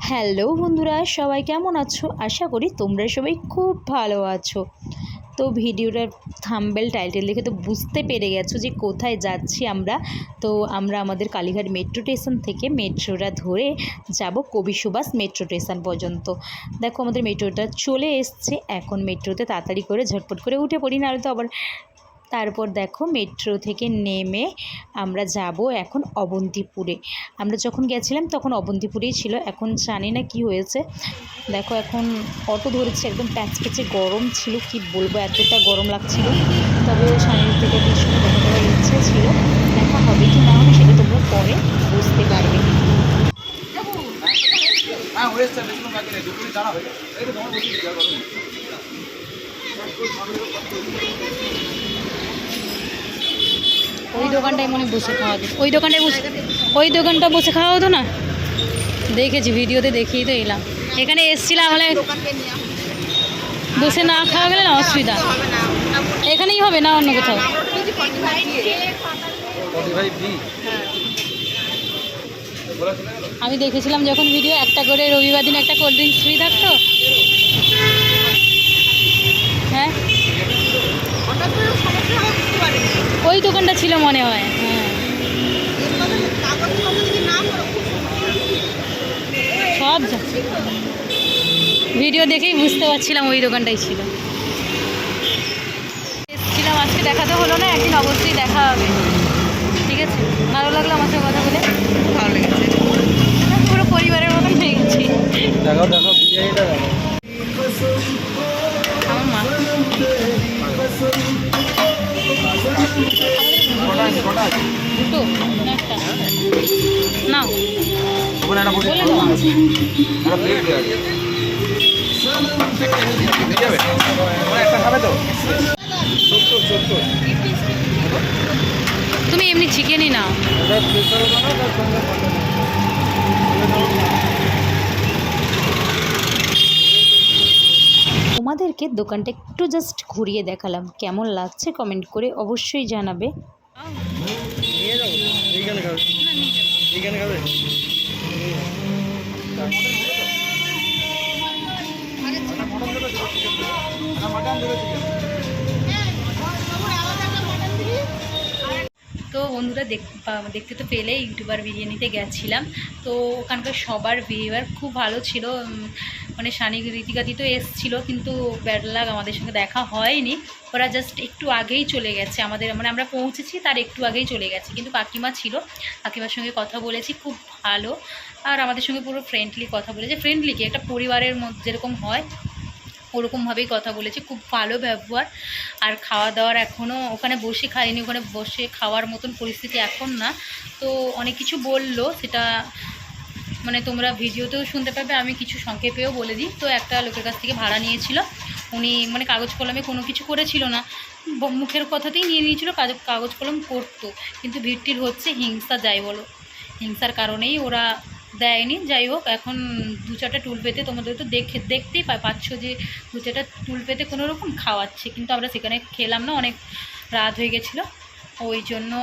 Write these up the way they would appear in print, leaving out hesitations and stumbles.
Hello বন্ধুরা, সবাই কেমন আছো? আশা করি তোমরা সবাই খুব ভালো আছো। তো ভিডিওটার থাম্বনেল টাইটেল দেখে তো বুঝতে পেরে গেছো যে কোথায় যাচ্ছি আমরা। তো আমরা আমাদের কালীঘাট মেট্রো স্টেশন থেকে মেট্রোটা ধরে যাব কবি সুভাষ মেট্রো স্টেশন পর্যন্ত। দেখো আমাদের মেট্রোটা চলে এসছে। এখন মেট্রোতে তাড়াতাড়ি করে ঝটপট করে উঠে পড়ি, নাহলে তো আবার তারপর দেখো মেট্রো থেকে নেমে আমরা যাব এখন অবন্তিপুরে। আমরা যখন গেছিলাম তখন অবন্তিপুরেই ছিল, এখন জানি না কি হয়েছে। দেখো এখন অটো ধরেছে, একদম প্যাচপ্যাচে গরম ছিল, কি বলবো, এতটা গরম লাগছিল। তবে স্বামীর থেকে সঙ্গে দেখা করার ইচ্ছে ছিল, দেখা হবে কি না হবে সেটা তোমরা পরে বুঝতে পারবে। ওই দোকানটায় মনে বসে খাওয়া হতো, ওই দোকানটা বসে খাওয়া হতো না, দেখেছি ভিডিওতে, দেখিয়ে তো এলাম। এখানে এসছিলাম হলে বসে না খাওয়া গেলে না অসুবিধা, এখানেই হবে না অন্য কোথাও। আমি দেখেছিলাম যখন ভিডিও, একটা করে রবিবার দিন একটা কোল্ড ড্রিঙ্কস ফ্রি থাকতো। হ্যাঁ, ওই দোকানটা ছিল মনে হয়। হ্যাঁ, সব ভিডিও দেখেই বুঝতে পারছিলাম ওই দোকানটাই ছিল। এসেছিলাম আজকে, দেখা তো হলো না, একদিন অবশ্যই দেখা হবে। ঠিক আছে, ভালো লাগলো আমার সাথে কথা বলে, ভালো লেগেছে, পুরো পরিবারের মতন হয়ে গেছি। আমার মা দুটো একটা না তুমি এমনি চিকেনই নাও। তোমাদেরকে দোকানটা একটু জাস্ট ঘুরিয়ে দেখালাম, কেমন লাগছে কমেন্ট করে অবশ্যই জানাবে। তো বন্ধুরা দেখতে তো পেলে ইউটিউবার বিরিয়ানিতে গেছিলাম। তো ওখানকার সবার বিহেভিয়ার খুব ভালো ছিল। মানে সানিক রীতিকাদি তো এসছিল, কিন্তু ব্যাড লাক আমাদের সঙ্গে দেখা হয়নি। ওরা জাস্ট একটু আগেই চলে গেছে, আমাদের মানে আমরা পৌঁছেছি তার একটু আগেই চলে গেছে। কিন্তু কাকিমা ছিল, কাকিমার সঙ্গে কথা বলেছি, খুব ভালো। আর আমাদের সঙ্গে পুরো ফ্রেন্ডলি কথা বলেছে, ফ্রেন্ডলি কি একটা পরিবারের মধ্যে যেরকম হয় ওরকমভাবেই কথা বলেছে, খুব ভালো ব্যবহার। আর খাওয়া দাওয়ার এখনও ওখানে বসে খাইনি, ওখানে বসে খাওয়ার মতন পরিস্থিতি এখন না। তো অনেক কিছু বললো, সেটা মানে তোমরা ভিডিওতেও শুনতে পাবে, আমি কিছু সংক্ষেপেও বলে দিই। তো একটা লোকের কাছ থেকে ভাড়া নিয়েছিল, উনি মানে কাগজ কলমে কোনো কিছু করেছিল না, মুখের কথাতেই নিয়ে নিয়েছিল, কাগজ কলম করতো। কিন্তু ভিড়টির হচ্ছে হিংসা, যাই বলো, হিংসার কারণেই ওরা দেয়নি। যাই হোক, এখন দু চারটা টুল পেতে তোমাদের তো দেখতেই পাচ্ছ যে দু চারটা টুল পেতে কোনো রকম খাওয়াচ্ছে, কিন্তু আমরা সেখানে খেলাম না, অনেক রাত হয়ে গেছিলো। ওই জন্য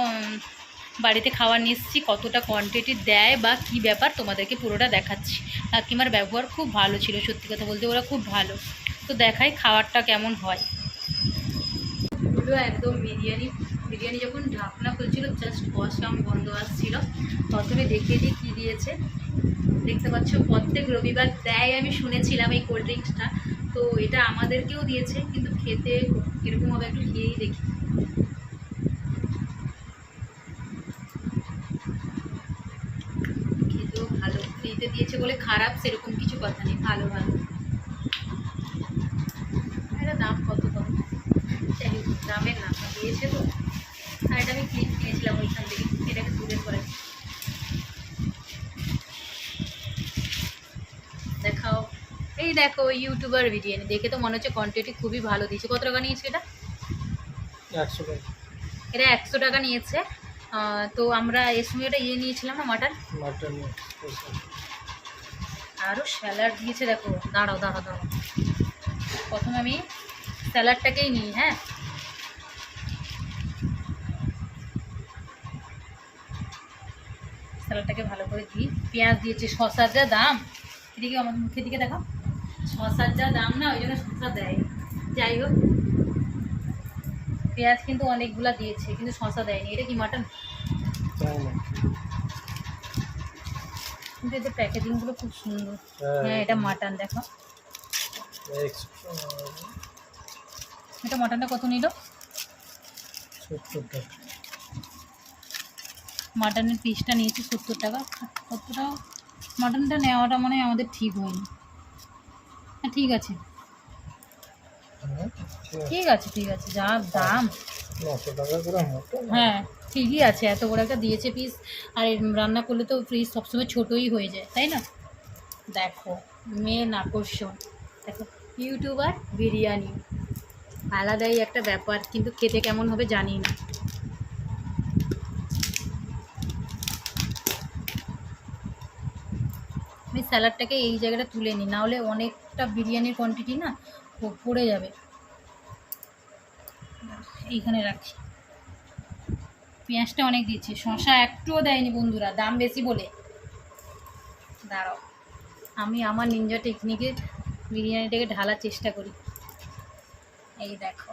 বাড়িতে খাবার নিয়ে এসেছি। কতটা কোয়ান্টিটি দেয় বা কি ব্যাপার তোমাদেরকে পুরোটা দেখাচ্ছি। কাকিমার ব্যবহার খুব ভালো ছিল, সত্যি কথা বলতে ওরা খুব ভালো। তো দেখাই খাবারটা কেমন হয়। একদম বিরিয়ানি যখন ঢাকনা খুলছিল, জাস্ট কষাম গন্ধ আসছিল। প্রথমে দেখিয়ে দিই কী দিয়েছে। দেখতে পাচ্ছ প্রত্যেক রবিবার দেয়, আমি শুনেছিলাম এই কোল্ড ড্রিঙ্কসটা। তো এটা আমাদেরকেও দিয়েছে, কিন্তু খেতে কীরকম হবে একটু খেয়েই দেখি। খেতেও ভালো, ফ্রিতে দিয়েছে বলে খারাপ সেরকম কিছু কথা নেই, ভালো। এটা দাম কত কম, দামের না দিয়েছে তো। আর এটা আমি ক্লিপ কিনেছিলাম ওইখান থেকে, এটাকে দূরে করে দেখাও। এই দেখো ইউটিউবার বিরিয়ানি, দেখে তো মনে হচ্ছে কোয়ান্টিটি খুবই ভালো দিয়েছে। কত টাকা নিয়েছে এটা? 100 টাকা। এটা 100 টাকা নিয়েছে। তো আমরা এর সঙ্গে এটা নিয়েছিলাম না, মাটন। আরও স্যালাড দিয়েছে, দেখো। দাঁড়াও, প্রথম আমি স্যালাডটাকেই নিই। হ্যাঁ, স্যালাডটাকে ভালো করে দিই। পেঁয়াজ দিয়েছে, শসার যা দাম, এদিকে আমার মুখের দিকে দেখো, শসার যা দাম না, ওই জন্য শসা দেয়। যাই হোক, পেঁয়াজ কিন্তু অনেকগুলা দিয়েছে কিন্তু শসা দেয়নি। এটা কি মাটন? কিন্তু এদের প্যাকেজিংগুলো খুব সুন্দর। হ্যাঁ, এটা মাটন। দেখো এটা মাটনটা কত নিল? 70 টাকা। মাটনের পিসটা নিয়েছি 70 টাকা। কতটা মাটনটা নেওয়াটা মনে হয় আমাদের ঠিক হয়নি। হ্যাঁ ঠিক আছে, ঠিক আছে, ঠিক আছে, যা দাম। 900 টাকা করে মটন। হ্যাঁ ঠিকই আছে, এত বড় একটা দিয়েছে পিস। আর রান্না করলে তো পিস সবসময় ছোটোই হয়ে যায়, তাই না? দেখো মেন আকর্ষণ, দেখো ইউটিউবার বিরিয়ানি, আলাদাই একটা ব্যাপার, কিন্তু খেতে কেমন হবে জানি না। আমি স্যালাডটাকে এই জায়গাটা তুলে নিই, নাহলে অনেকটা বিরিয়ানির কোয়ান্টিটি না পড়ে যাবে। এইখানে রাখি। পেঁয়াজটা অনেক দিচ্ছি, শসা একটুও দেয়নি বন্ধুরা, দাম বেশি বলে। দাঁড়াও, আমি আমার নিনজা টেকনিকে বিরিয়ানিটাকে ঢালার চেষ্টা করি। এই দেখো,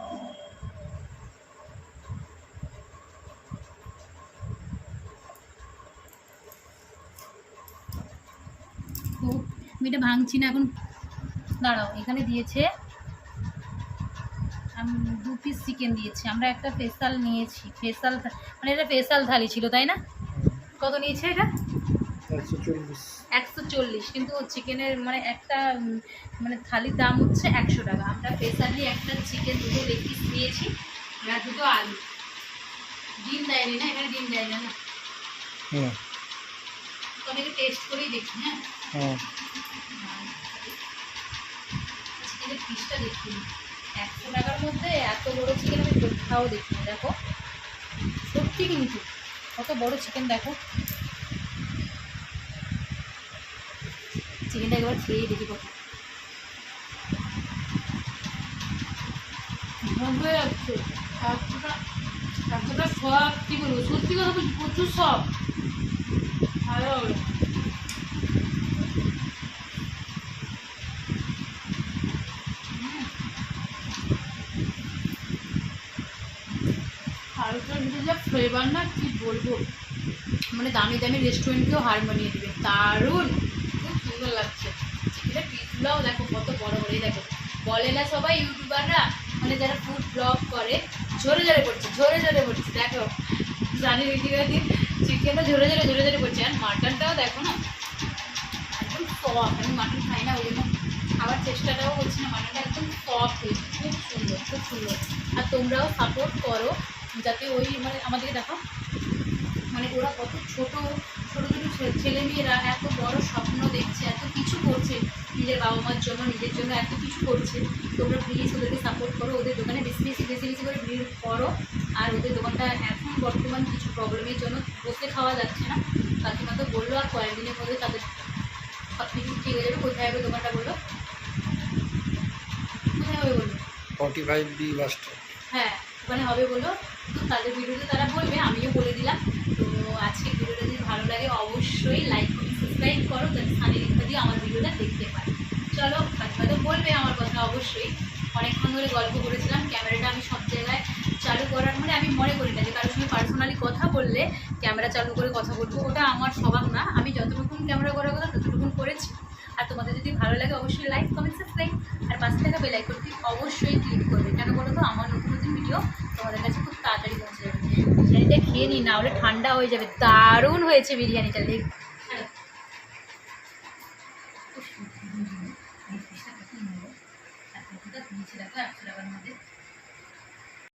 তো আমি এটা ভাঙছি না এখন। দাঁড়াও, এখানে দিয়েছে 2 পিস চিকেন দিয়েছে। আমরা একটা স্পেশাল নিয়েছি, স্পেশাল মানে এটা স্পেশাল থালি ছিল, তাই না? কত নিয়েছে এটা? 140। কিন্তু চিকেনের মানে একটা মানে থালির দাম হচ্ছে 100 টাকা। আমরা স্পেশালি একটা চিকেন, 2টো লেগ পিস নিয়েছি, আর 2টো আলু। ডিম দেয়নি না এখানে, ডিম দেয় না। তো অনেকে টেস্ট করেই দেখি। হ্যাঁ চিকেনের পিসটা দেখি, 100 টাকার মধ্যে এত বড় চিকেন আমি কোথাও দেখিনি। দেখো সত্যি, কিন্তু কত বড় চিকেন দেখো। চিকেনটা একবার খেয়ে দেখি কত হয়ে যাচ্ছে। এতটা সব কী বলবো, সত্যি কথা বলছি, প্রচুর সব ভালো হবে। আর ওটার ভিতরে যা ফ্লেভার না, কী বলবো, মানে দামি দামি রেস্টুরেন্টকেও হার মানিয়ে দেবে। দারুণ, খুব সুন্দর লাগছে। চিকেনের পিসগুলোও দেখো কত বড় বড়। দেখো বলে না সবাই ইউটিউবাররা, মানে যারা ফুড ব্লগ করে, ঝরে ঝরে পড়ছে, ঝরে ঝরে পড়ছে। দেখো জানি রীতিগতি চিকেনটা ঝরে ঝরে ঝরে ঝরে পড়ছে। আর মাটনটাও দেখো না একদম সফট। আমি মাটন খাই না, ওই জন্য খাওয়ার চেষ্টাটাও করছি না। মাটনটা একদম সফট হয়েছে, খুব সুন্দর, খুব সুন্দর। আর তোমরাও সাপোর্ট করো যাতে ওই মানে আমাদেরকে দেখো, মানে ওরা কত ছোটো ছোটো ছোটো ছেলেমেয়েরা এত বড় স্বপ্ন দেখছে, এত কিছু করছে নিজের বাবা মার জন্য, নিজের জন্য এত কিছু করছে। তোমরা প্লিজ ওদেরকে সাপোর্ট করো, ওদের দোকানে বেশি বেশি করে ভিড় করো। আর ওদের দোকানটা এখন বর্তমান কিছু প্রবলেমের জন্য বসে খাওয়া যাচ্ছে না, কাকিমা তো বললো আর কয়েকদিনের মধ্যে তাদের সব কিছু ঠিক হয়ে যাবে। কোথায় হবে দোকানটা বললো? কোথায় হবে বললো? 45B bus stand. হ্যাঁ ওখানে হবে বললো। তো তাদের ভিডিওতে তারা বলবে, আমিও বলে দিলাম। তো আজকে ভিডিওটা যদি ভালো লাগে অবশ্যই লাইক করে সাবস্ক্রাইব করো, যাতে সানি রেখা দিয়ে আমার ভিডিওটা দেখতে পারে। চলো, কাকিমা তো বলবে আমার কথা অবশ্যই। অনেকক্ষণ ধরে গল্প করেছিলাম। ক্যামেরাটা আমি সব জায়গায় চালু করার মানে আমি মনে করি না যে কারোর সঙ্গে পার্সোনালি কথা বললে ক্যামেরা চালু করে কথা বলবো, ওটা আমার স্বভাব না। আমি যতটুকুন ক্যামেরা করার কথা ততটুকুন করেছি। আর তোমাদের যদি ভালো লাগে অবশ্যই লাইক কমেন্ট সাবস্ক্রাইব আর পাশে থাকা বেল আইকনটি অবশ্যই ক্লিক করবে। কেন বলো তো, আমার নতুন নতুন ভিডিও তোমাদের কাছে খুব তাড়াতাড়ি পৌঁছে যাবে। বিরিয়ানিটা খেয়ে নিই, না হলে ঠান্ডা হয়ে যাবে। দারুণ হয়েছে বিরিয়ানিটা, দেখ। দেখো 100 টাকার মধ্যে